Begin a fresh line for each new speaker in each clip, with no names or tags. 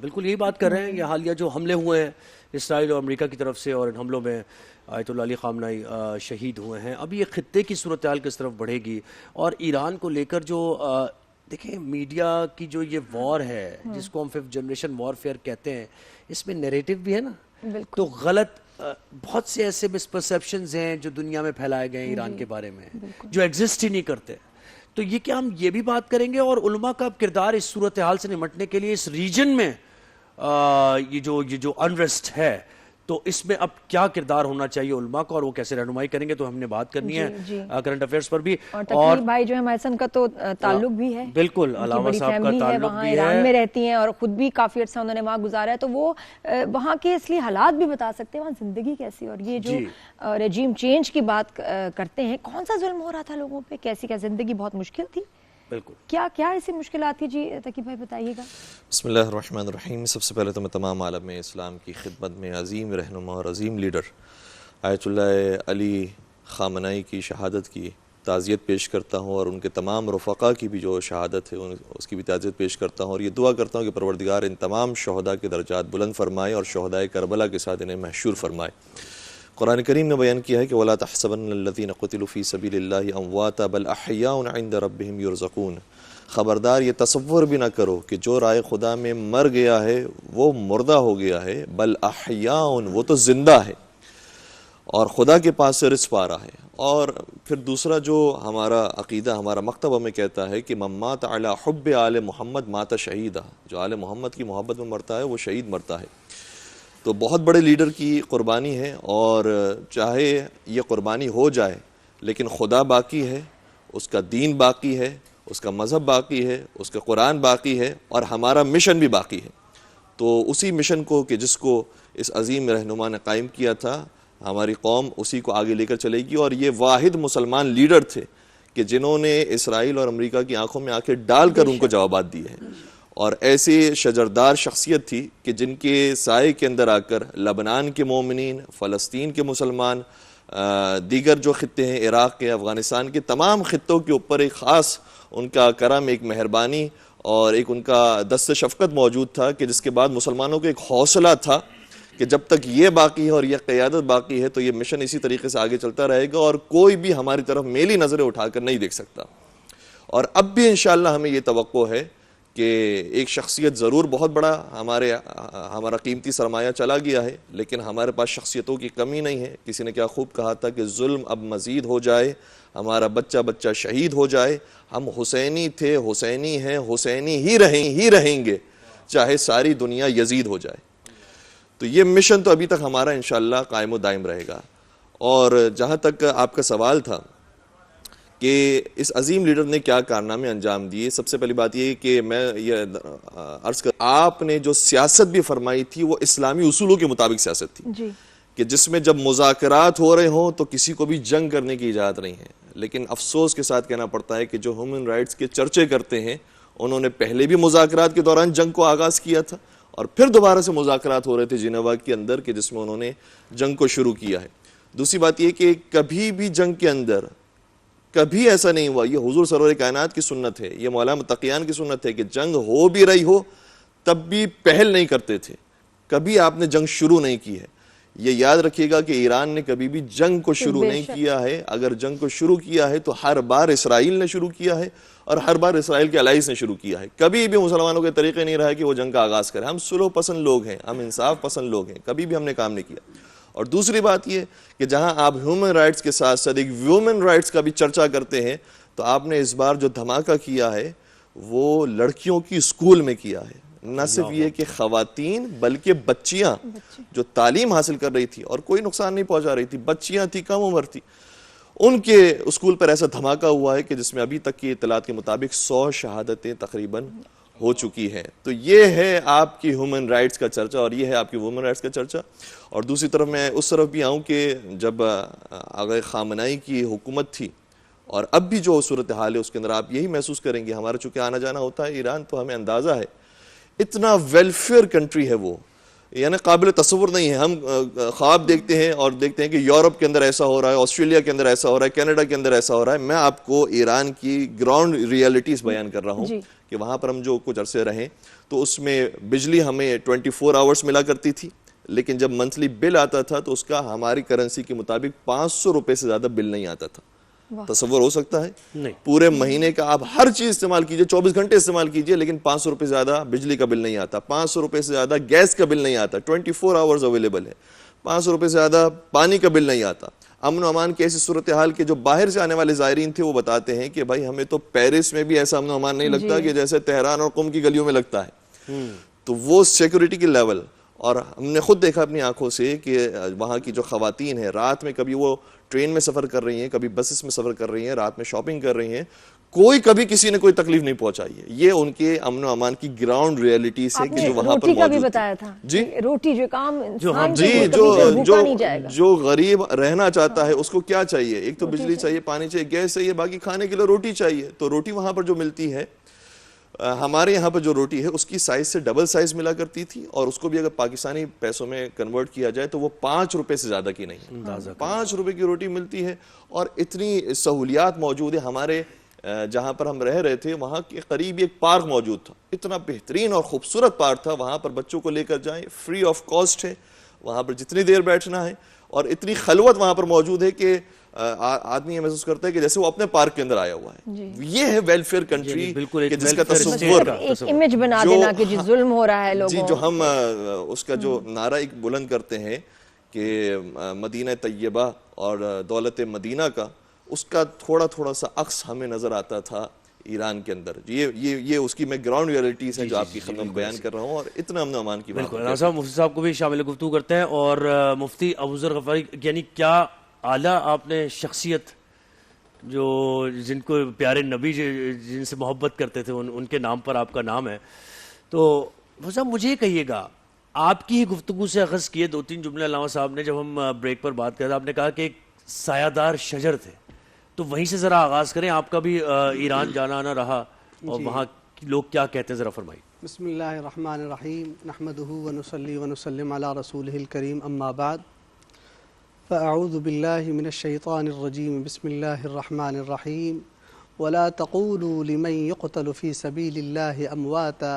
بالکل یہی بات کر رہے ہیں. یہ حالیہ جو حملے ہوئے ہیں اسرائیل اور امریکہ کی طرف سے، اور ان حملوں میں آیت اللہ علی خامنہئی شہید ہوئے ہیں. اب یہ خطے کی صورتحال کس طرف بڑھے گی؟ اور ایران کو لے کر جو دیکھیں میڈیا کی جو یہ وار ہے جس کو ہم 5th جنریشن وارفیئر کہتے ہیں، اس میں نیریٹو بھی ہے نا، تو غلط بہت سے ایسے مسپرسیپشنز ہیں جو دنیا میں پھیلائے گئے ہیں ایران کے بارے میں جو ایگزسٹ ہی نہیں کرتے. تو یہ کیا ہم یہ بھی بات کریں گے؟ اور علماء کا کردار اس صورتحال سے نمٹنے کے لیے اس ریجن میں یہ جو انریسٹ ہے، تو اس میں اب کیا کردار ہونا چاہیے علماء کا، اور وہ کیسے رہنمائی کریں گے، تو ہم نے بات کرنی ہے کرنٹ افیئرز پر بھی.
اور تقریب بھائی جو ہے ہمارے کا تو تعلق بھی ہے،
بالکل علامہ صاحب کا تعلق بھی ہے،
ایران میں رہتی ہیں اور خود بھی کافی عرصہ انہوں نے وہاں گزارا ہے، تو وہ وہاں کے اس لیے حالات بھی بتا سکتے ہیں، وہاں زندگی کیسی، اور یہ جو رجیم چینج کی بات کرتے ہیں، کون سا ظلم ہو رہا تھا لوگوں پہ، کیسی کیا زندگی بہت مشکل تھی.
بالکل
کیا ایسی مشکلات تھی؟ جی تقی بھائی بتائیے گا.
بسم اللہ الرحمن الرحیم. سب سے پہلے تو میں تمام عالم اسلام کی خدمت میں عظیم رہنما اور عظیم لیڈر آیت اللہ علی خامنہئی کی شہادت کی تعزیت پیش کرتا ہوں، اور ان کے تمام رفقا کی بھی جو شہادت ہے اس کی بھی تعزیت پیش کرتا ہوں، اور یہ دعا کرتا ہوں کہ پروردگار ان تمام شہداء کے درجات بلند فرمائے اور شہداء کربلا کے ساتھ انہیں محشور فرمائے. قرآن کریم میں بیان کیا ہے کہ وَلَا تَحْسَبَنَّ الَّذِينَ قُتِلُوا فِي سَبِيلِ اللَّهِ أَمْوَاتًا بَلْ أَحْيَاءٌ عِندَ رَبِّهِمْ يُرْزَقُونَ. خبردار یہ تصور بھی نہ کرو کہ جو رائے خدا میں مر گیا ہے وہ مردہ ہو گیا ہے، بل احیاء، وہ تو زندہ ہے اور خدا کے پاس سے رزق پا رہا ہے. اور پھر دوسرا جو ہمارا عقیدہ، ہمارا مکتب ہمیں کہتا ہے کہ من مات علی حب آل محمد مات شہیدا، جو آل محمد کی محبت میں مرتا ہے وہ شہید مرتا ہے. تو بہت بڑے لیڈر کی قربانی ہے، اور چاہے یہ قربانی ہو جائے لیکن خدا باقی ہے، اس کا دین باقی ہے، اس کا مذہب باقی ہے، اس کا قرآن باقی ہے، اور ہمارا مشن بھی باقی ہے. تو اسی مشن کو کہ جس کو اس عظیم رہنما نے قائم کیا تھا، ہماری قوم اسی کو آگے لے کر چلے گی. اور یہ واحد مسلمان لیڈر تھے کہ جنہوں نے اسرائیل اور امریکہ کی آنکھوں میں آنکھیں ڈال کر ان کو جوابات دیے ہیں، اور ایسے شجردار شخصیت تھی کہ جن کے سائے کے اندر آ کر لبنان کے مومنین، فلسطین کے مسلمان، دیگر جو خطے ہیں عراق کے، افغانستان کے، تمام خطوں کے اوپر ایک خاص ان کا کرم، ایک مہربانی اور ایک ان کا دست شفقت موجود تھا، کہ جس کے بعد مسلمانوں کو ایک حوصلہ تھا کہ جب تک یہ باقی ہے اور یہ قیادت باقی ہے تو یہ مشن اسی طریقے سے آگے چلتا رہے گا، اور کوئی بھی ہماری طرف میلی نظریں اٹھا کر نہیں دیکھ سکتا. اور اب بھی انشاءاللہ ہمیں یہ توقع ہے کہ ایک شخصیت ضرور بہت بڑا ہمارا قیمتی سرمایہ چلا گیا ہے، لیکن ہمارے پاس شخصیتوں کی کمی نہیں ہے. کسی نے کیا خوب کہا تھا کہ ظلم اب مزید ہو جائے، ہمارا بچہ شہید ہو جائے، ہم حسینی تھے، حسینی ہیں، حسینی ہی رہیں گے، چاہے ساری دنیا یزید ہو جائے. تو یہ مشن تو ابھی تک ہمارا انشاءاللہ قائم و دائم رہے گا. اور جہاں تک آپ کا سوال تھا کہ اس عظیم لیڈر نے کیا کارنامے انجام دیے، سب سے پہلی بات یہ کہ میں یہ عرض کر، آپ نے جو سیاست بھی فرمائی تھی وہ اسلامی اصولوں کے مطابق سیاست تھی، کہ جس میں جب مذاکرات ہو رہے ہوں تو کسی کو بھی جنگ کرنے کی اجازت نہیں ہے. لیکن افسوس کے ساتھ کہنا پڑتا ہے کہ جو ہیومن رائٹس کے چرچے کرتے ہیں انہوں نے پہلے بھی مذاکرات کے دوران جنگ کو آغاز کیا تھا، اور پھر دوبارہ سے مذاکرات ہو رہے تھے جنیوا کے اندر کہ جس میں انہوں نے جنگ کو شروع کیا ہے. دوسری بات یہ کہ کبھی بھی جنگ کے اندر کبھی ایسا نہیں ہوا، یہ حضور سرور کائنات کی سنت ہے، یہ مولانا متقیان کی سنت ہے کہ جنگ ہو بھی رہی ہو تب بھی پہل نہیں کرتے تھے، کبھی آپ نے جنگ شروع نہیں کی ہے. یہ یاد رکھیے گا کہ ایران نے کبھی بھی جنگ کو شروع نہیں کیا ہے. اگر جنگ کو شروع کیا ہے تو ہر بار اسرائیل نے شروع کیا ہے، اور ہر بار اسرائیل کے الائز نے شروع کیا ہے. کبھی بھی مسلمانوں کے طریقے نہیں رہا کہ وہ جنگ کا آغاز کریں. ہم سلو پسند لوگ ہیں، ہم انصاف پسند لوگ ہیں، کبھی بھی ہم نے کام نہیں کیا. اور دوسری بات یہ کہ جہاں آپ ہیومن رائٹس کے ساتھ ساتھ ایک ویومن رائٹس کا بھی چرچا کرتے ہیں، تو آپ نے اس بار جو دھماکہ کیا ہے وہ لڑکیوں کی اسکول میں کیا ہے. نہ صرف یہ کہ خواتین بلکہ بچیاں جو تعلیم حاصل کر رہی تھی اور کوئی نقصان نہیں پہنچا رہی تھی، بچیاں تھی، کم عمر تھی، ان کے اسکول پر ایسا دھماکہ ہوا ہے کہ جس میں ابھی تک کی اطلاعات کے مطابق 100 شہادتیں تقریباً ہو چکی ہیں. تو یہ ہے آپ کی ہیومن رائٹس کا چرچا، اور یہ ہے آپ کی وومن رائٹس کا چرچا. اور دوسری طرف میں اس طرف بھی آؤں کہ جب آقا خامنہئی کی حکومت تھی اور اب بھی جو صورتحال ہے اس کے اندر آپ یہی محسوس کریں گے، ہمارا چونکہ آنا جانا ہوتا ہے ایران تو ہمیں اندازہ ہے اتنا ویلفیئر کنٹری ہے وہ، یعنی قابل تصور نہیں ہے. ہم خواب دیکھتے ہیں اور دیکھتے ہیں کہ یورپ کے اندر ایسا ہو رہا ہے، آسٹریلیا کے اندر ایسا ہو رہا ہے، کینیڈا کے اندر ایسا ہو رہا ہے. میں آپ کو ایران کی گراؤنڈ ریئلٹیز بیان کر رہا ہوں کہ وہاں پر ہم جو کچھ عرصے رہیں تو اس میں بجلی ہمیں 24 آورس ملا کرتی تھی، لیکن جب منتھلی بل آتا تھا تو اس کا ہماری کرنسی کے مطابق 500 روپے سے زیادہ بل نہیں آتا تھا. تصور ہو سکتا ہے؟
نہیں.
پورے مہینے کا آپ ہر چیز استعمال کیجئے، 24 گھنٹے استعمال کیجئے، لیکن 500 روپے سے زیادہ بجلی کا بل نہیں آتا، 500 روپے سے زیادہ گیس کا بل نہیں آتا، 24 آورز اویلیبل ہے، 500 روپے سے زیادہ پانی کا بل نہیں آتا. امن و امان کی ایسی صورتحال کے جو باہر سے آنے والے زائرین تھے وہ بتاتے ہیں کہ بھائی ہمیں تو پیرس میں بھی ایسا امن و امان نہیں لگتا کہ جیسے تہران اور قم کی گلیوں میں لگتا ہے. تو وہ سیکیورٹی کی لیول، اور ہم نے خود دیکھا اپنی آنکھوں سے کہ وہاں کی جو خواتین ہیں رات میں کبھی وہ ٹرین میں سفر کر رہی ہیں، کبھی بسز میں سفر کر رہی ہیں، رات میں شاپنگ کر رہی ہیں، کوئی کبھی کسی نے کوئی تکلیف نہیں پہنچائی ہے. یہ ان کے امن و امان کی گراؤنڈ ریئلٹی سے کہ جو وہاں پر
روٹی کا بھی
موجود
بتایا تھا.
جی
روٹی جو کام انسان
جی جو غریب رہنا چاہتا ہے اس کو کیا چاہیے؟ ایک تو بجلی چاہیے، پانی چاہیے، گیس چاہیے، باقی کھانے کے لیے روٹی چاہیے. تو روٹی وہاں پر جو ملتی ہے، ہمارے یہاں پر جو روٹی ہے اس کی سائز سے ڈبل سائز ملا کرتی تھی، اور اس کو بھی اگر پاکستانی پیسوں میں کنورٹ کیا جائے تو وہ 5 روپے سے زیادہ کی نہیں. 5 روپے کی روٹی ملتی ہے، اور اتنی سہولیات موجود ہے. ہمارے جہاں پر ہم رہ رہے تھے وہاں کے قریب ایک پارک موجود تھا، اتنا بہترین اور خوبصورت پارک تھا. وہاں پر بچوں کو لے کر جائیں، فری آف کاسٹ ہے، وہاں پر جتنی دیر بیٹھنا ہے، اور اتنی خلوت وہاں پر موجود ہے کہ آدمی یہ محسوس کرتا ہے کہ جیسے وہ اپنے پارک کے اندر آیا ہوا ہے. یہ ہے ویلفیئر کنٹری کہ جس کا تصور،
ایک امیج بنا دینا کہ ظلم ہو رہا ہے لوگوں.
جی جو ہم اس کا جو نعرہ ایک بلند کرتے ہیں کہ مدینہ طیبہ اور دولت مدینہ کا، اس کا تھوڑا تھوڑا سا عکس ہمیں نظر آتا تھا ایران کے اندر. یہ اس کی میں گراؤنڈ ریئلٹیز ہیں جو آپ کی خدمت میں بیان کر رہا ہوں، اور اتنا امن و امان کی بات.
بالکل صاحب، مفتی صاحب کو بھی شامل گفتگو کرتے ہیں. اور مفتی ابوذر غفاری، یعنی کیا اعلیٰ آپ نے شخصیت جو جن کو پیارے نبی جن سے محبت کرتے تھے ان کے نام پر آپ کا نام ہے. تو مفتی صاحب مجھے کہیے گا، آپ کی ہی گفتگو سے اخذ کیے 2-3 جملے علامہ صاحب نے جب ہم بریک پر بات کرتے، آپ نے کہا کہ ایک سایہ دار شجر تھے. تو وہیں سے ذرا آغاز کریں. آپ کا بھی ایران جانا آنا رہا، اور وہاں لوگ کیا کہتے ہیں ذرا فرمائیے.
بسم اللہ الرحمن الرحیم، نحمدہ ونصلی ونسلم علی رسولہ الکریم، اما بعد، فاعوذ باللہ من الشیطان الرجیم، بسم اللہ الرحمن الرحیم. ولا تقولوا لمن يقتل في سبيل الله امواتا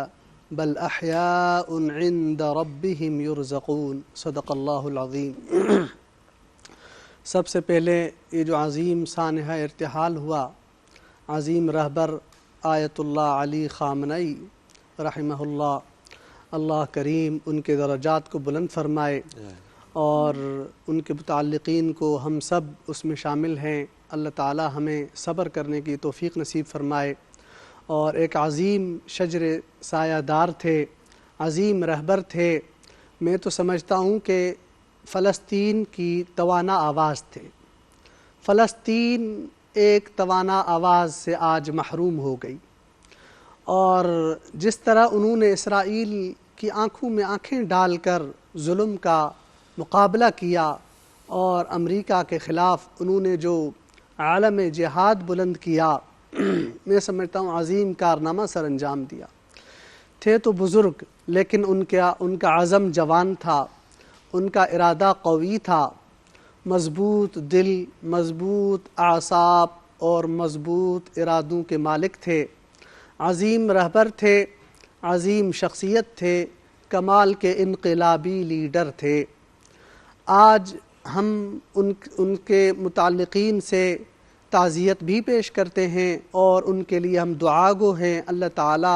بل احیاء عند ربهم يرزقون. صدق اللہ العظیم. سب سے پہلے یہ جو عظیم سانحہ ارتحال ہوا، عظیم رہبر آیت اللہ علی خامنئی رحمہ اللہ، اللہ کریم ان کے درجات کو بلند فرمائے، اور ان کے متعلقین کو ہم سب اس میں شامل ہیں. اللہ تعالی ہمیں صبر کرنے کی توفیق نصیب فرمائے. اور ایک عظیم شجر سایہ دار تھے، عظیم رہبر تھے. میں تو سمجھتا ہوں کہ فلسطین کی توانا آواز تھے. فلسطین ایک توانا آواز سے آج محروم ہو گئی، اور جس طرح انہوں نے اسرائیل کی آنکھوں میں آنکھیں ڈال کر ظلم کا مقابلہ کیا، اور امریکہ کے خلاف انہوں نے جو عالم جہاد بلند کیا، میں سمجھتا ہوں عظیم کارنامہ سر انجام دیا. تھے تو بزرگ، لیکن ان کا عزم جوان تھا، ان کا ارادہ قوی تھا، مضبوط دل، مضبوط اعصاب اور مضبوط ارادوں کے مالک تھے. عظیم رہبر تھے، عظیم شخصیت تھے، کمال کے انقلابی لیڈر تھے. آج ہم ان کے متعلقین سے تعزیت بھی پیش کرتے ہیں، اور ان کے لیے ہم دعا گو ہیں. اللہ تعالی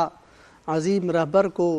عظیم رہبر کو